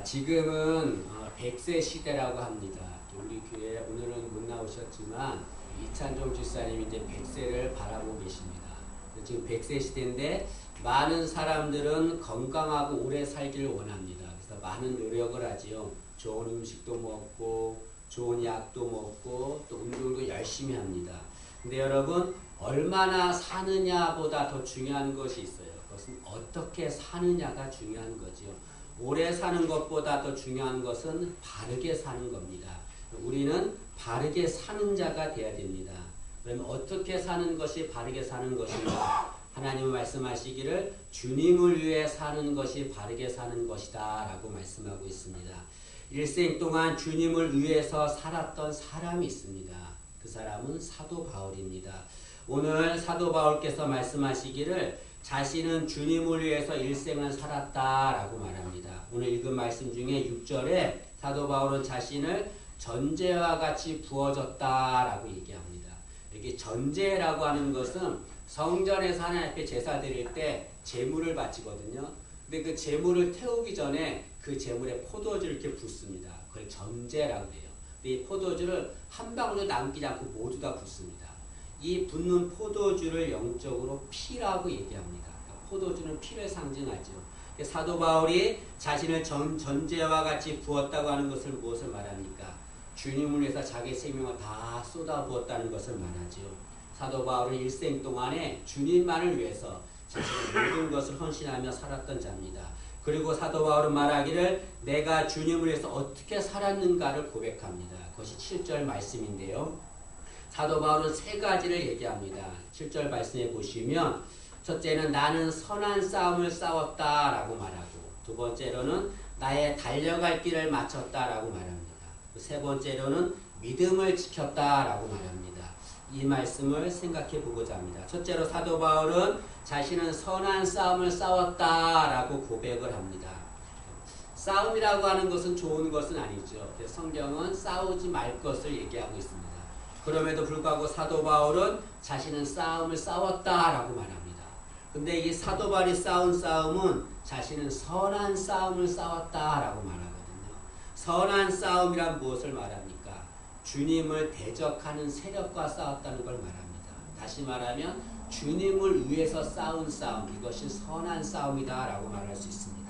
지금은 100세 시대라고 합니다. 우리 교회 오늘은 못 나오셨지만 이찬종 집사님이 이제 100세를 바라보고 계십니다. 지금 100세 시대인데 많은 사람들은 건강하고 오래 살기를 원합니다. 그래서 많은 노력을 하지요. 좋은 음식도 먹고 좋은 약도 먹고 또 운동도 열심히 합니다. 근데 여러분, 얼마나 사느냐보다 더 중요한 것이 있어요. 그것은 어떻게 사느냐가 중요한 거지요. 오래 사는 것보다 더 중요한 것은 바르게 사는 겁니다. 우리는 바르게 사는 자가 되어야 됩니다. 그러면 어떻게 사는 것이 바르게 사는 것인가? 하나님은 말씀하시기를 주님을 위해 사는 것이 바르게 사는 것이다 라고 말씀하고 있습니다. 일생 동안 주님을 위해서 살았던 사람이 있습니다. 그 사람은 사도 바울입니다. 오늘 사도 바울께서 말씀하시기를 자신은 주님을 위해서 일생을 살았다라고 말합니다. 오늘 읽은 말씀 중에 6절에 사도 바울은 자신을 전제와 같이 부어졌다라고 얘기합니다. 여기 전제라고 하는 것은 성전에서 하나님 앞에 제사 드릴 때 제물을 바치거든요. 근데 그 제물을 태우기 전에 그 제물에 포도주를 이렇게 붓습니다. 그걸 전제라고 해요. 근데 이 포도주를 한 방울도 남기지 않고 모두 다 붓습니다. 이 붓는 포도주를 영적으로 피라고 얘기합니다. 그러니까 포도주는 피를 상징하죠. 사도 바울이 자신을 전제와 같이 부었다고 하는 것을 무엇을 말합니까? 주님을 위해서 자기 생명을 다 쏟아부었다는 것을 말하죠. 사도 바울은 일생 동안에 주님만을 위해서 자신의 모든 것을 헌신하며 살았던 자입니다. 그리고 사도 바울은 말하기를 내가 주님을 위해서 어떻게 살았는가를 고백합니다. 그것이 7절 말씀인데요. 사도 바울은 세 가지를 얘기합니다. 7절 말씀에 보시면 첫째는 나는 선한 싸움을 싸웠다라고 말하고, 두 번째로는 나의 달려갈 길을 마쳤다라고 말합니다. 세 번째로는 믿음을 지켰다라고 말합니다. 이 말씀을 생각해 보고자 합니다. 첫째로 사도 바울은 자신은 선한 싸움을 싸웠다라고 고백을 합니다. 싸움이라고 하는 것은 좋은 것은 아니죠. 성경은 싸우지 말 것을 얘기하고 있습니다. 그럼에도 불구하고 사도 바울은 자신은 싸움을 싸웠다라고 말합니다. 근데 이 사도 바울이 싸운 싸움은 자신은 선한 싸움을 싸웠다라고 말하거든요. 선한 싸움이란 무엇을 말합니까? 주님을 대적하는 세력과 싸웠다는 걸 말합니다. 다시 말하면 주님을 위해서 싸운 싸움, 이것이 선한 싸움이다라고 말할 수 있습니다.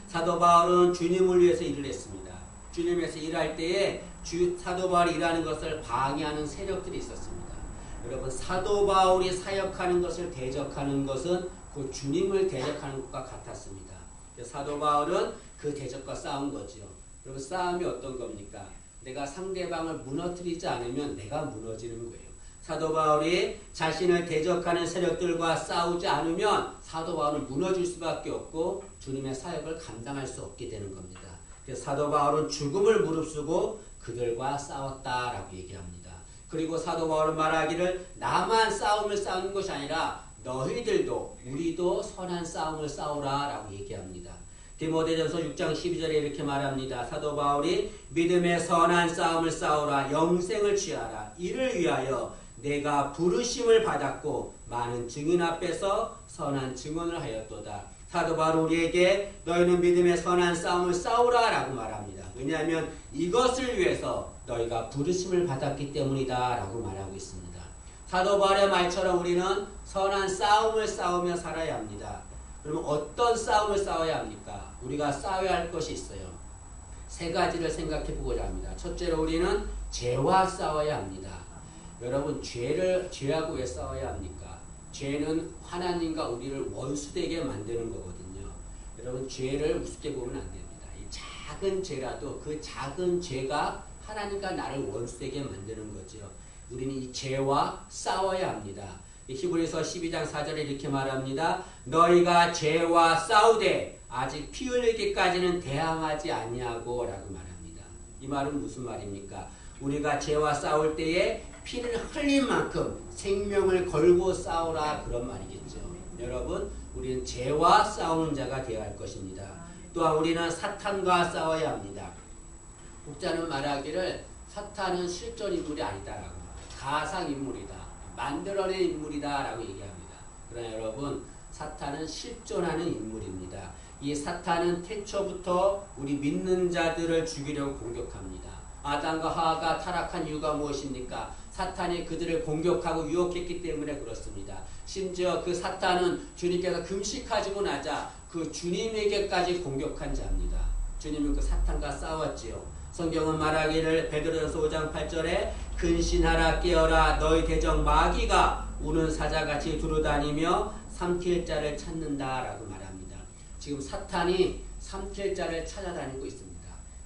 사도 바울은 주님을 위해서 일을 했습니다. 주님에서 일할 때에 사도 바울이 일하는 것을 방해하는 세력들이 있었습니다. 여러분, 사도 바울이 사역하는 것을 대적하는 것은 그 주님을 대적하는 것과 같았습니다. 사도 바울은 그 대적과 싸운 거죠. 여러분, 싸움이 어떤 겁니까? 내가 상대방을 무너뜨리지 않으면 내가 무너지는 거예요. 사도 바울이 자신을 대적하는 세력들과 싸우지 않으면 사도 바울은 무너질 수밖에 없고 주님의 사역을 감당할 수 없게 되는 겁니다. 그래서 사도 바울은 죽음을 무릅쓰고 그들과 싸웠다라고 얘기합니다. 그리고 사도 바울은 말하기를 나만 싸움을 싸우는 것이 아니라 너희들도 우리도 선한 싸움을 싸우라라고 얘기합니다. 디모데전서 6장 12절에 이렇게 말합니다. 사도 바울이 믿음의 선한 싸움을 싸우라, 영생을 취하라. 이를 위하여 내가 부르심을 받았고 많은 증인 앞에서 선한 증언을 하였도다. 사도 바울 우리에게 너희는 믿음의 선한 싸움을 싸우라 라고 말합니다. 왜냐하면 이것을 위해서 너희가 부르심을 받았기 때문이다 라고 말하고 있습니다. 사도 바울의 말처럼 우리는 선한 싸움을 싸우며 살아야 합니다. 그러면 어떤 싸움을 싸워야 합니까? 우리가 싸워야 할 것이 있어요. 세 가지를 생각해 보고자 합니다. 첫째로 우리는 죄와 싸워야 합니다. 여러분, 죄하고 왜 싸워야 합니까? 죄는 하나님과 우리를 원수되게 만드는 거거든요. 여러분, 죄를 우습게 보면 안 됩니다. 이 작은 죄라도 그 작은 죄가 하나님과 나를 원수되게 만드는 거죠. 우리는 이 죄와 싸워야 합니다. 히브리서 12장 4절에 이렇게 말합니다. 너희가 죄와 싸우되 아직 피 흘리기까지는 대항하지 아니하고 라고 말합니다. 이 말은 무슨 말입니까? 우리가 죄와 싸울 때에 피를 흘린 만큼 생명을 걸고 싸우라, 그런 말이겠죠. 여러분, 우리는 죄와 싸우는 자가 되어야 할 것입니다. 또한 우리는 사탄과 싸워야 합니다. 독자는 말하기를 사탄은 실존 인물이 아니다라고 말합니다. 가상 인물이다, 만들어낸 인물이다 라고 얘기합니다. 그러나 여러분, 사탄은 실존하는 인물입니다. 이 사탄은 태초부터 우리 믿는 자들을 죽이려고 공격합니다. 아담과 하와가 타락한 이유가 무엇입니까? 사탄이 그들을 공격하고 유혹했기 때문에 그렇습니다. 심지어 그 사탄은 주님께서 금식하시고 나자 그 주님에게까지 공격한 자입니다. 주님은 그 사탄과 싸웠지요. 성경은 말하기를 베드로전서 5장 8절에 근신하라 깨어라 너희 대적 마귀가 우는 사자같이 두루다니며 삼킬 자를 찾는다라고 말합니다. 지금 사탄이 삼킬 자를 찾아다니고 있습니다.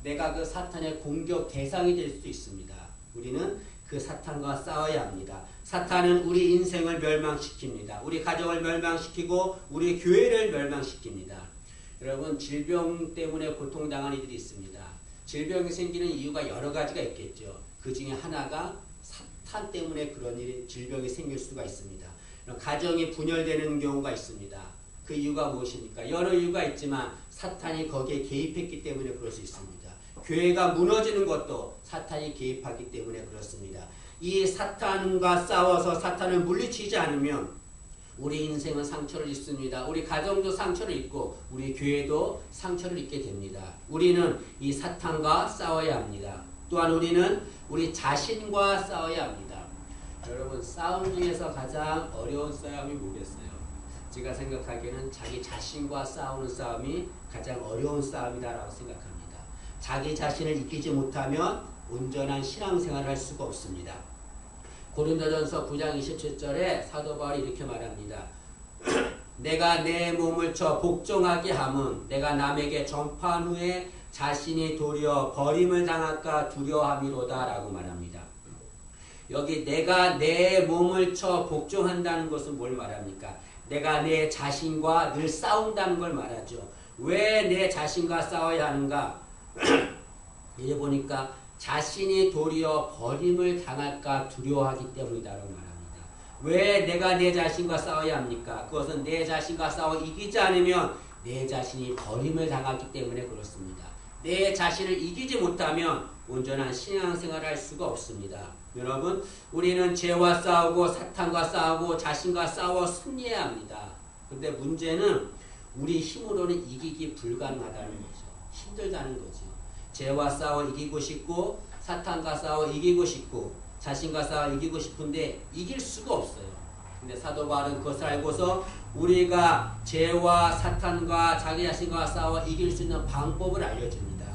내가 그 사탄의 공격 대상이 될 수 있습니다. 우리는 그 사탄과 싸워야 합니다. 사탄은 우리 인생을 멸망시킵니다. 우리 가정을 멸망시키고 우리 교회를 멸망시킵니다. 여러분 질병 때문에 고통당하는 이들이 있습니다. 질병이 생기는 이유가 여러 가지가 있겠죠. 그 중에 하나가 사탄 때문에 그런 질병이 생길 수가 있습니다. 가정이 분열되는 경우가 있습니다. 그 이유가 무엇입니까? 여러 이유가 있지만 사탄이 거기에 개입했기 때문에 그럴 수 있습니다. 교회가 무너지는 것도 사탄이 개입하기 때문에 그렇습니다. 이 사탄과 싸워서 사탄을 물리치지 않으면 우리 인생은 상처를 입습니다. 우리 가정도 상처를 입고 우리 교회도 상처를 입게 됩니다. 우리는 이 사탄과 싸워야 합니다. 또한 우리는 우리 자신과 싸워야 합니다. 여러분 싸움 중에서 가장 어려운 싸움이 뭐겠어요? 제가 생각하기에는 자기 자신과 싸우는 싸움이 가장 어려운 싸움이다라고 생각합니다. 자기 자신을 이기지 못하면 온전한 신앙생활을 할 수가 없습니다. 고린도전서 9장 27절에 사도 바울이 이렇게 말합니다. 내가 내 몸을 쳐 복종하게 함은 내가 남에게 전파한 후에 자신이 도리어 버림을 당할까 두려워함이로다 라고 말합니다. 여기 내가 내 몸을 쳐 복종한다는 것은 뭘 말합니까? 내가 내 자신과 늘 싸운다는 걸 말하죠. 왜 내 자신과 싸워야 하는가? 여기 보니까 자신이 도리어 버림을 당할까 두려워하기 때문이다라고 말합니다. 왜 내가 내 자신과 싸워야 합니까? 그것은 내 자신과 싸워 이기지 않으면 내 자신이 버림을 당하기 때문에 그렇습니다. 내 자신을 이기지 못하면 온전한 신앙생활을 할 수가 없습니다. 여러분, 우리는 죄와 싸우고 사탄과 싸우고 자신과 싸워 승리해야 합니다. 그런데 문제는 우리 힘으로는 이기기 불가능하다는 거죠. 힘들다는 거죠. 죄와 싸워 이기고 싶고 사탄과 싸워 이기고 싶고 자신과 싸워 이기고 싶은데 이길 수가 없어요. 근데 사도 바울은 그것을 알고서 우리가 죄와 사탄과 자기 자신과 싸워 이길 수 있는 방법을 알려줍니다.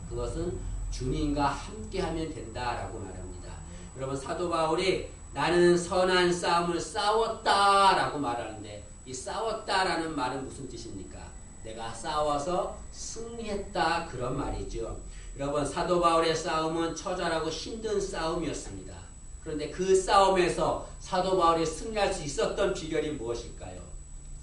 그것은 주님과 함께하면 된다라고 말합니다. 여러분 사도 바울이 나는 선한 싸움을 싸웠다라고 말하는데 이 싸웠다라는 말은 무슨 뜻입니까? 내가 싸워서 승리했다 그런 말이죠. 여러분 사도 바울의 싸움은 처절하고 힘든 싸움이었습니다. 그런데 그 싸움에서 사도 바울이 승리할 수 있었던 비결이 무엇일까요?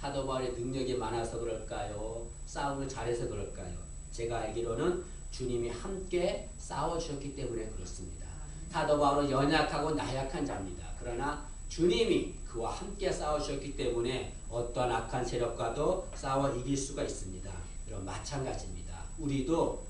사도 바울의 능력이 많아서 그럴까요? 싸움을 잘해서 그럴까요? 제가 알기로는 주님이 함께 싸워주셨기 때문에 그렇습니다. 사도 바울은 연약하고 나약한 자입니다. 그러나 주님이 그와 함께 싸우셨기 때문에 어떠한 악한 세력과도 싸워 이길 수가 있습니다. 이런 마찬가지입니다. 우리도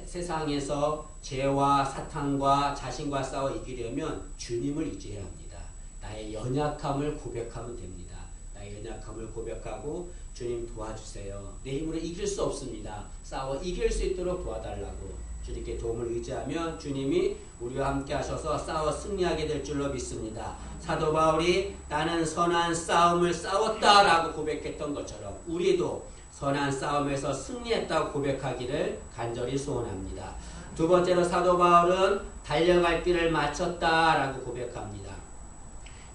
세상에서 죄와 사탄과 자신과 싸워 이기려면 주님을 의지해야 합니다. 나의 연약함을 고백하면 됩니다. 나의 연약함을 고백하고 주님 도와주세요. 내 힘으로 이길 수 없습니다. 싸워 이길 수 있도록 도와달라고 주님께 도움을 의지하면 주님이 우리와 함께 하셔서 싸워 승리하게 될 줄로 믿습니다. 사도 바울이 나는 선한 싸움을 싸웠다라고 고백했던 것처럼 우리도 선한 싸움에서 승리했다고 고백하기를 간절히 소원합니다. 두 번째로 사도 바울은 달려갈 길을 마쳤다라고 고백합니다.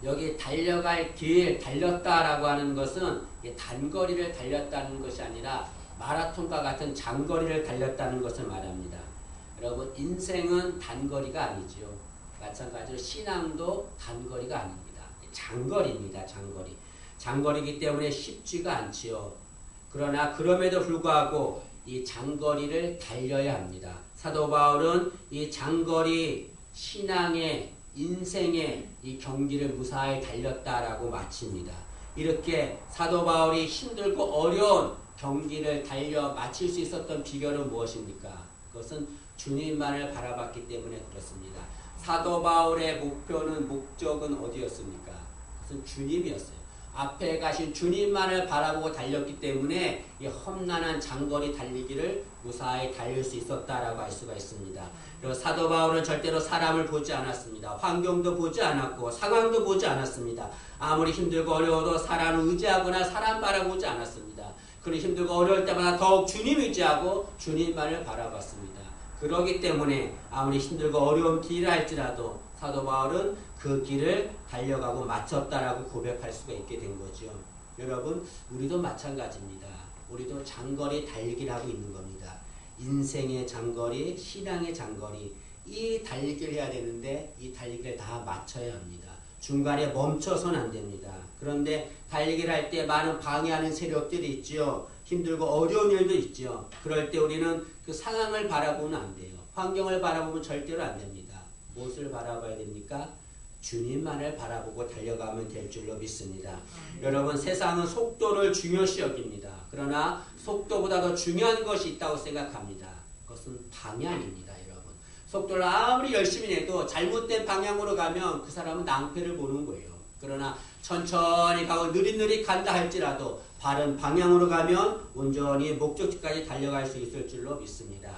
여기 달려갈 길, 달렸다라고 하는 것은 단거리를 달렸다는 것이 아니라 마라톤과 같은 장거리를 달렸다는 것을 말합니다. 여러분 인생은 단거리가 아니죠. 마찬가지로 신앙도 단거리가 아닙니다. 장거리입니다. 장거리. 장거리이기 때문에 쉽지가 않지요. 그러나 그럼에도 불구하고 이 장거리를 달려야 합니다. 사도 바울은 이 장거리 신앙의 인생의 이 경기를 무사히 달렸다라고 마칩니다. 이렇게 사도 바울이 힘들고 어려운 경기를 달려 마칠 수 있었던 비결은 무엇입니까? 그것은 주님만을 바라봤기 때문에 그렇습니다. 사도 바울의 목표는 목적은 어디였습니까? 그것은 주님이었어요. 앞에 가신 주님만을 바라보고 달렸기 때문에 이 험난한 장거리 달리기를 무사히 달릴 수 있었다라고 할 수가 있습니다. 그리고 사도 바울은 절대로 사람을 보지 않았습니다. 환경도 보지 않았고 상황도 보지 않았습니다. 아무리 힘들고 어려워도 사람을 의지하거나 사람 바라보지 않았습니다. 그런 힘들고 어려울 때마다 더욱 주님 의지하고 주님만을 바라봤습니다. 그러기 때문에 아무리 힘들고 어려운 길을 할지라도 사도 바울은 그 길을 달려가고 마쳤다라고 고백할 수가 있게 된 거죠. 여러분, 우리도 마찬가지입니다. 우리도 장거리 달리기를 하고 있는 겁니다. 인생의 장거리, 신앙의 장거리, 이 달리기를 해야 되는데 이 달리기를 다 마쳐야 합니다. 중간에 멈춰서는 안 됩니다. 그런데 달리기를 할 때 많은 방해하는 세력들이 있죠. 힘들고 어려운 일도 있죠. 그럴 때 우리는 그 상황을 바라보면 안 돼요. 환경을 바라보면 절대로 안 됩니다. 무엇을 바라봐야 됩니까? 주님만을 바라보고 달려가면 될 줄로 믿습니다. 여러분, 세상은 속도를 중요시 여깁니다. 그러나 속도보다 더 중요한 것이 있다고 생각합니다. 그것은 방향입니다. 여러분, 속도를 아무리 열심히 내도 잘못된 방향으로 가면 그 사람은 낭패를 보는 거예요. 그러나 천천히 가고 느릿느릿 간다 할지라도 바른 방향으로 가면 온전히 목적지까지 달려갈 수 있을 줄로 믿습니다.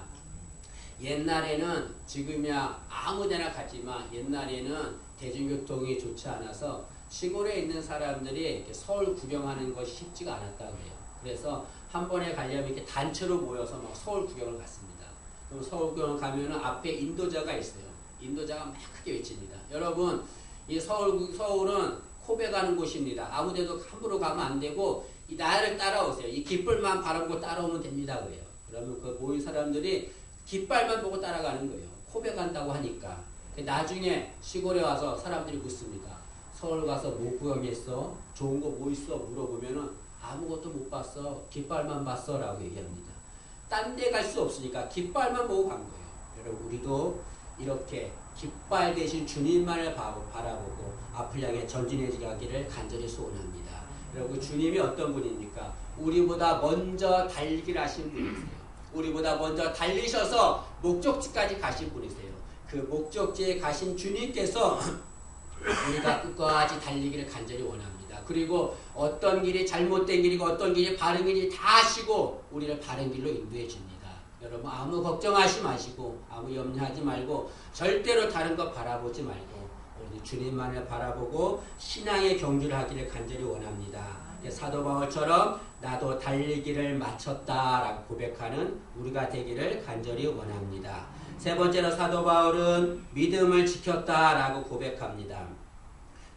옛날에는, 지금이야 아무데나 가지만 옛날에는 대중교통이 좋지 않아서 시골에 있는 사람들이 이렇게 서울 구경하는 것이 쉽지가 않았다고 해요. 그래서 한 번에 가려면 이렇게 단체로 모여서 막 서울 구경을 갔습니다. 그럼 서울 구경을 가면은 앞에 인도자가 있어요. 인도자가 막 크게 외칩니다. 여러분, 이 서울은 코베가는 곳입니다. 아무데도 함부로 가면 안 되고 이 나를 따라오세요. 이 깃발만 바라보고 따라오면 됩니다. 그래요. 그러면 그 모인 사람들이 깃발만 보고 따라가는 거예요. 코베 간다고 하니까. 나중에 시골에 와서 사람들이 묻습니다. 서울 가서 뭐 구경했어? 좋은 거 뭐 있어? 물어보면은 아무것도 못 봤어. 깃발만 봤어. 라고 얘기합니다. 딴 데 갈 수 없으니까 깃발만 보고 간 거예요. 여러분, 우리도 이렇게 깃발 대신 주님만을 바라보고 앞을 향해 전진해 가기를 간절히 소원합니다. 여러분, 주님이 어떤 분입니까? 우리보다 먼저 달리기를 하신 분이세요. 우리보다 먼저 달리셔서 목적지까지 가신 분이세요. 그 목적지에 가신 주님께서 우리가 끝까지 달리기를 간절히 원합니다. 그리고 어떤 길이 잘못된 길이고 어떤 길이 바른 길이 다 아시고 우리를 바른 길로 인도해 줍니다. 여러분, 아무 걱정하지 마시고 아무 염려하지 말고 절대로 다른 것 바라보지 말고 우리 주님만을 바라보고 신앙의 경주를 하기를 간절히 원합니다. 사도 바울처럼 나도 달리기를 마쳤다라고 고백하는 우리가 되기를 간절히 원합니다. 세 번째로 사도 바울은 믿음을 지켰다라고 고백합니다.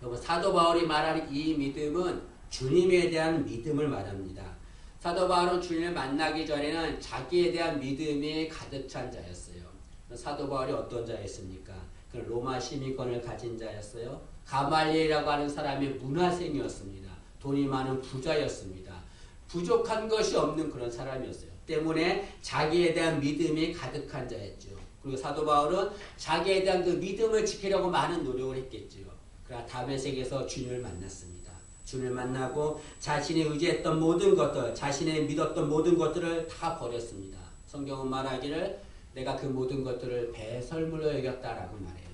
여러분, 사도 바울이 말하는 이 믿음은 주님에 대한 믿음을 말합니다. 사도 바울은 주님을 만나기 전에는 자기에 대한 믿음이 가득 찬 자였어요. 사도 바울이 어떤 자였습니까? 그 로마 시민권을 가진 자였어요. 가말리엘이라고 하는 사람이 문화생이었습니다. 돈이 많은 부자였습니다. 부족한 것이 없는 그런 사람이었어요. 때문에 자기에 대한 믿음이 가득한 자였죠. 그리고 사도 바울은 자기에 대한 그 믿음을 지키려고 많은 노력을 했겠죠. 그러나 다메섹에서 주님을 만났습니다. 주님을 만나고 자신이 의지했던 모든 것들, 자신의 믿었던 모든 것들을 다 버렸습니다. 성경은 말하기를 내가 그 모든 것들을 배설물로 여겼다라고 말해요.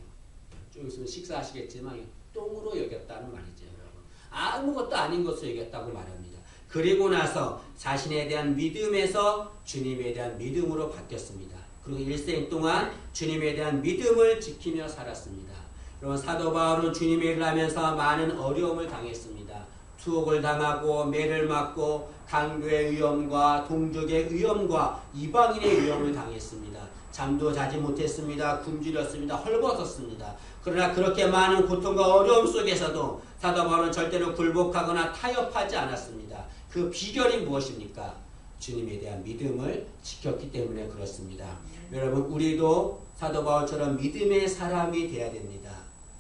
좀 있으면 식사하시겠지만 똥으로 여겼다는 말이죠. 여러분, 아무것도 아닌 것으로 여겼다고 말합니다. 그리고 나서 자신에 대한 믿음에서 주님에 대한 믿음으로 바뀌었습니다. 그리고 일생 동안 주님에 대한 믿음을 지키며 살았습니다. 여러분, 사도 바울은 주님의 일을 하면서 많은 어려움을 당했습니다. 투옥을 당하고 매를 맞고 강도의 위험과 동족의 위험과 이방인의 위험을 당했습니다. 잠도 자지 못했습니다. 굶주렸습니다. 헐벗었습니다. 그러나 그렇게 많은 고통과 어려움 속에서도 사도 바울은 절대로 굴복하거나 타협하지 않았습니다. 그 비결이 무엇입니까? 주님에 대한 믿음을 지켰기 때문에 그렇습니다. 여러분, 우리도 사도 바울처럼 믿음의 사람이 되어야 됩니다.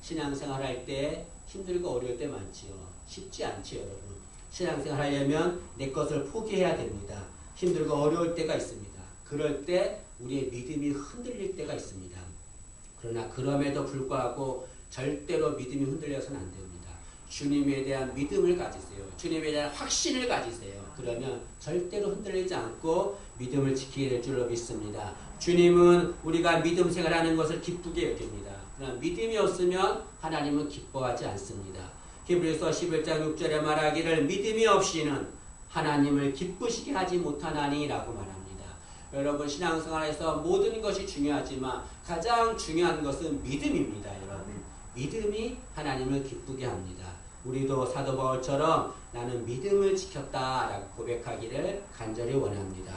신앙생활 할 때 힘들고 어려울 때 많지요. 쉽지 않지요, 여러분. 신앙생활 하려면 내 것을 포기해야 됩니다. 힘들고 어려울 때가 있습니다. 그럴 때 우리의 믿음이 흔들릴 때가 있습니다. 그러나 그럼에도 불구하고 절대로 믿음이 흔들려서는 안 됩니다. 주님에 대한 믿음을 가지세요. 주님에 대한 확신을 가지세요. 그러면 절대로 흔들리지 않고 믿음을 지키게 될 줄로 믿습니다. 주님은 우리가 믿음 생활하는 것을 기쁘게 여깁니다. 그러나 믿음이 없으면 하나님은 기뻐하지 않습니다. 히브리서 11장 6절에 말하기를 믿음이 없이는 하나님을 기쁘시게 하지 못하나니 라고 말합니다. 여러분 신앙생활에서 모든 것이 중요하지만 가장 중요한 것은 믿음입니다. 여러분 믿음이 하나님을 기쁘게 합니다. 우리도 사도 바울처럼 나는 믿음을 지켰다라고 고백하기를 간절히 원합니다.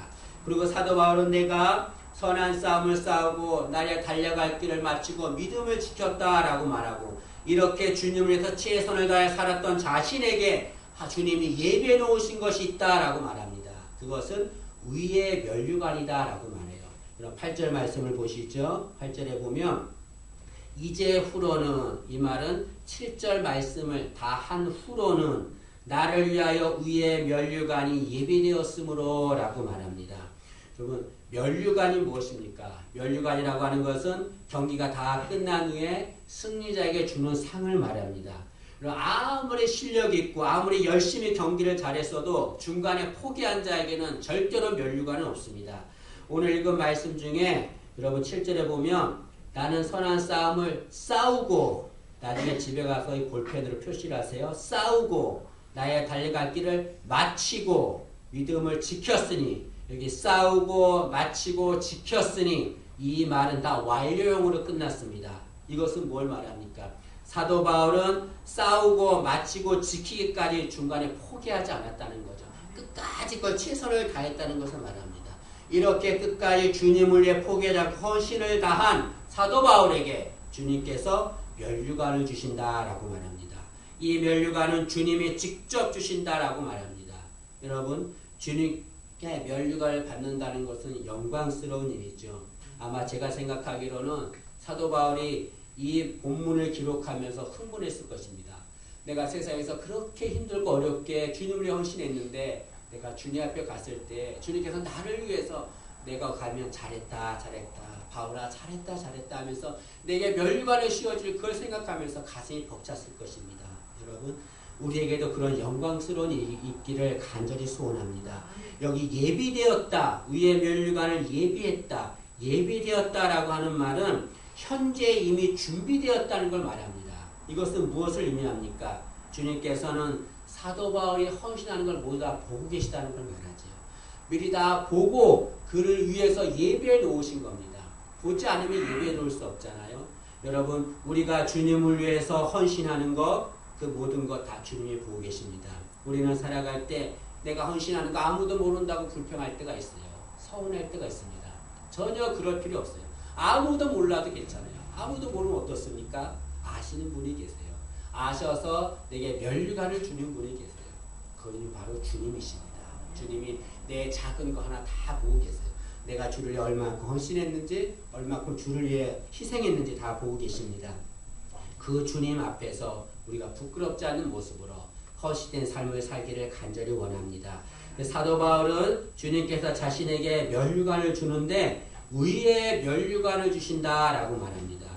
그리고 사도 바울은 내가 선한 싸움을 싸우고 나의 달려갈 길을 마치고 믿음을 지켰다라고 말하고 이렇게 주님을 위해서 최선을 다해 살았던 자신에게 주님이 예비해 놓으신 것이 있다라고 말합니다. 그것은 의의 면류관이다라고 말해요. 그럼 8절 말씀을 보시죠. 8절에 보면 이제 후로는 이 말은 7절 말씀을 다 한 후로는 나를 위하여 의의 면류관이 예비되었으므로 라고 말합니다. 여러분 면류관이 무엇입니까? 면류관이라고 하는 것은 경기가 다 끝난 후에 승리자에게 주는 상을 말합니다. 아무리 실력 있고 아무리 열심히 경기를 잘했어도 중간에 포기한 자에게는 절대로 면류관은 없습니다. 오늘 읽은 말씀 중에 여러분 7절에 보면 나는 선한 싸움을 싸우고 나중에 집에 가서 이 볼펜으로 표시를 하세요. 싸우고 나의 달려갈 길을 마치고 믿음을 지켰으니 여기 싸우고 마치고 지켰으니 이 말은 다 완료형으로 끝났습니다. 이것은 뭘 말합니까? 사도 바울은 싸우고 마치고 지키기까지 중간에 포기하지 않았다는 거죠. 끝까지 그 최선을 다했다는 것을 말합니다. 이렇게 끝까지 주님을 위해 포기하지 않고 헌신을 다한 사도 바울에게 주님께서 면류관을 주신다라고 말합니다. 이 면류관은 주님이 직접 주신다라고 말합니다. 여러분 주님께 면류관을 받는다는 것은 영광스러운 일이죠. 아마 제가 생각하기로는 사도 바울이 이 본문을 기록하면서 흥분했을 것입니다. 내가 세상에서 그렇게 힘들고 어렵게 주님을 위해 헌신했는데 내가 주님 앞에 갔을 때 주님께서 나를 위해서 내가 가면 잘했다 바울아 잘했다 하면서 내게 면류관을 씌워줄 그걸 생각하면서 가슴이 벅찼을 것입니다. 여러분 우리에게도 그런 영광스러운 일이 있기를 간절히 소원합니다. 여기 예비되었다 의의 면류관을 예비되었다라고 하는 말은 현재 이미 준비되었다는 걸 말합니다. 이것은 무엇을 의미합니까? 주님께서는 사도 바울이 헌신하는 걸 모두 다 보고 계시다는 걸 말하죠. 미리 다 보고 그를 위해서 예비해 놓으신 겁니다. 보지 않으면 예비해 놓을 수 없잖아요. 여러분 우리가 주님을 위해서 헌신하는 것 그 모든 것 다 주님이 보고 계십니다. 우리는 살아갈 때 내가 헌신하는 거 아무도 모른다고 불평할 때가 있어요. 서운할 때가 있습니다. 전혀 그럴 필요 없어요. 아무도 몰라도 괜찮아요. 아무도 모르면 어떻습니까? 아시는 분이 계세요. 아셔서 내게 면류관을 주는 분이 계세요. 그분이 바로 주님이십니다. 주님이 내 작은 거 하나 다 보고 계세요. 내가 주를 위해 얼마큼 헌신했는지 얼마큼 주를 위해 희생했는지 다 보고 계십니다. 그 주님 앞에서 우리가 부끄럽지 않은 모습으로 허시된 삶을 살기를 간절히 원합니다. 사도 바울은 주님께서 자신에게 면류관을 주는데 의의 면류관을 주신다라고 말합니다.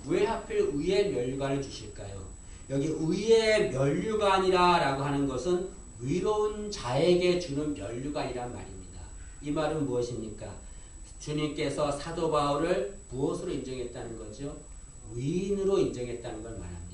왜 하필 의의 면류관을 주실까요? 여기 의의 면류관이라고 하는 것은 위로운 자에게 주는 면류관이란 말입니다. 이 말은 무엇입니까? 주님께서 사도 바울을 무엇으로 인정했다는 거죠? 위인으로 인정했다는 걸 말합니다.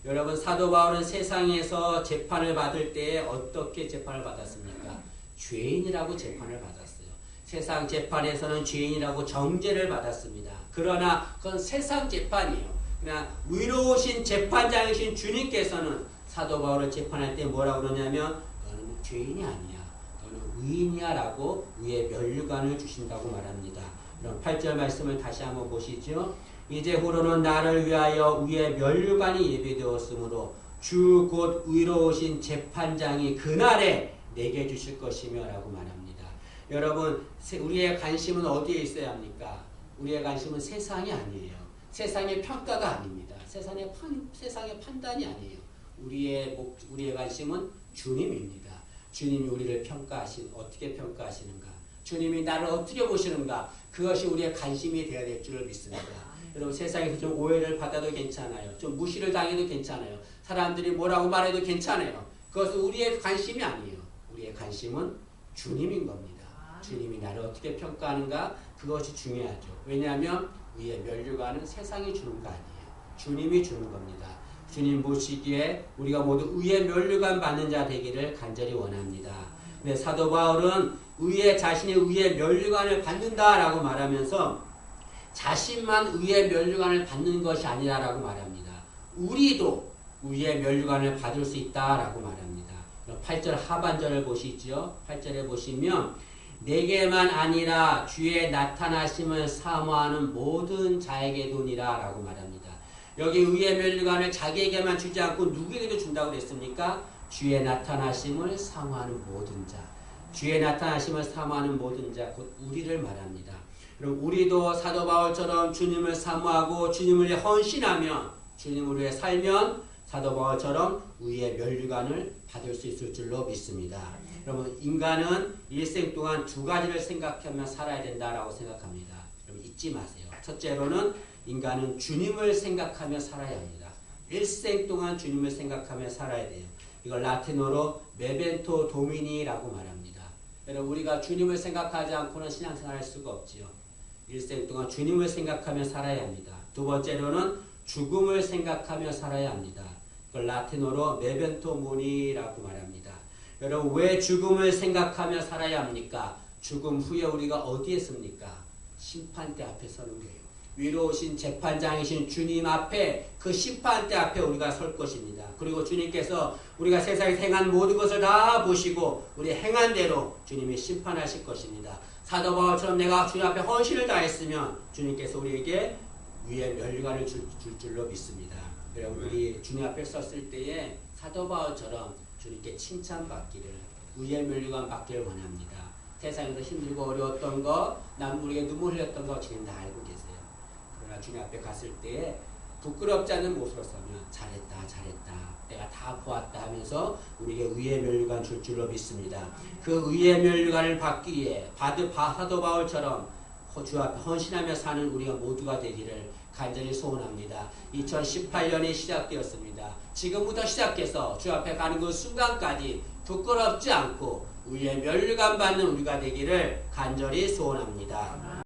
여러분 사도 바울은 세상에서 재판을 받을 때 어떻게 재판을 받았습니까? 죄인이라고 재판을 받았어요. 세상 재판에서는 죄인이라고 정죄를 받았습니다. 그러나 그건 세상 재판이에요. 그러나 위로우신 재판장이신 주님께서는 사도 바울을 재판할 때 뭐라고 그러냐면 너는 죄인이 아니야. 너는 의인이야 라고 위에 면류관을 주신다고 말합니다. 그럼 8절 말씀을 다시 한번 보시죠. 이제 후로는 나를 위하여 위에 면류관이 예비되었으므로 주 곧 의로우신 재판장이 그날에 내게 주실 것이며 라고 말합니다. 여러분 우리의 관심은 어디에 있어야 합니까? 우리의 관심은 세상이 아니에요. 세상의 평가가 아닙니다. 세상의 판단이 아니에요. 우리의 관심은 주님입니다. 주님이 우리를 어떻게 평가하시는가? 주님이 나를 어떻게 보시는가? 그것이 우리의 관심이 되어야 될 줄을 믿습니다. 여러분 세상에서 좀 오해를 받아도 괜찮아요. 좀 무시를 당해도 괜찮아요. 사람들이 뭐라고 말해도 괜찮아요. 그것은 우리의 관심이 아니에요. 우리의 관심은 주님인 겁니다. 주님이 나를 어떻게 평가하는가? 그것이 중요하죠. 왜냐하면 위에 면류관은 세상이 주는 거 아니에요. 주님이 주는 겁니다. 주님 보시기에 우리가 모두 의의 면류관 받는 자 되기를 간절히 원합니다. 근데 사도 바울은 자신의 의의 면류관을 받는다라고 말하면서 자신만 의의 면류관을 받는 것이 아니라라고 말합니다. 우리도 의의 면류관을 받을 수 있다라고 말합니다. 8절 하반절을 보시죠. 8절에 보시면 내게만 아니라 주의 나타나심을 사모하는 모든 자에게도니라 라고 말합니다. 여기 의의 면류관을 자기에게만 주지 않고 누구에게도 준다고 그랬습니까? 주의 나타나심을 사모하는 모든 자. 주의 나타나심을 사모하는 모든 자, 곧 우리를 말합니다. 그럼 우리도 사도 바울처럼 주님을 사모하고 주님을 위해 헌신하며 주님을 위해 살면 사도 바울처럼 의의 면류관을 받을 수 있을 줄로 믿습니다. 여러분, 인간은 일생 동안 두 가지를 생각하며 살아야 된다라고 생각합니다. 여러분, 잊지 마세요. 첫째로는 인간은 주님을 생각하며 살아야 합니다. 일생 동안 주님을 생각하며 살아야 돼요. 이걸 라틴어로 메벤토 도미니라고 말합니다. 여러분, 우리가 주님을 생각하지 않고는 신앙생활할 수가 없지요. 일생 동안 주님을 생각하며 살아야 합니다. 두 번째로는 죽음을 생각하며 살아야 합니다. 이걸 라틴어로 메벤토 모니라고 말합니다. 여러분, 왜 죽음을 생각하며 살아야 합니까? 죽음 후에 우리가 어디에 섭니까? 심판대 앞에 서는 거예요. 위로 오신 재판장이신 주님 앞에, 그 심판대 앞에 우리가 설 것입니다. 그리고 주님께서 우리가 세상에 행한 모든 것을 다 보시고 우리 행한 대로 주님이 심판하실 것입니다. 사도 바울처럼 내가 주님 앞에 헌신을 다했으면 주님께서 우리에게 위에 면류관을 줄 줄로 믿습니다. 여러분, 우리 주님 앞에 섰을 때에 사도 바울처럼 주님께 칭찬받기를, 의의 면류관 받기를 원합니다. 세상에서 힘들고 어려웠던 거, 남들에게 눈물 흘렸던 거 주님 다 알고 계세요. 그러나 주님 앞에 갔을 때에 부끄럽지 않은 모습으로 서면 잘했다, 내가 다 보았다 하면서 우리에게 의의 면류관 줄 줄로 믿습니다. 그 의의 면류관을 받기 위해 사도 바울처럼 주 앞에 헌신하며 사는 우리가 모두가 되기를 간절히 소원합니다. 2018년이 시작되었습니다. 지금부터 시작해서 주 앞에 가는 그 순간까지 부끄럽지 않고 의의 면류관 받는 우리가 되기를 간절히 소원합니다.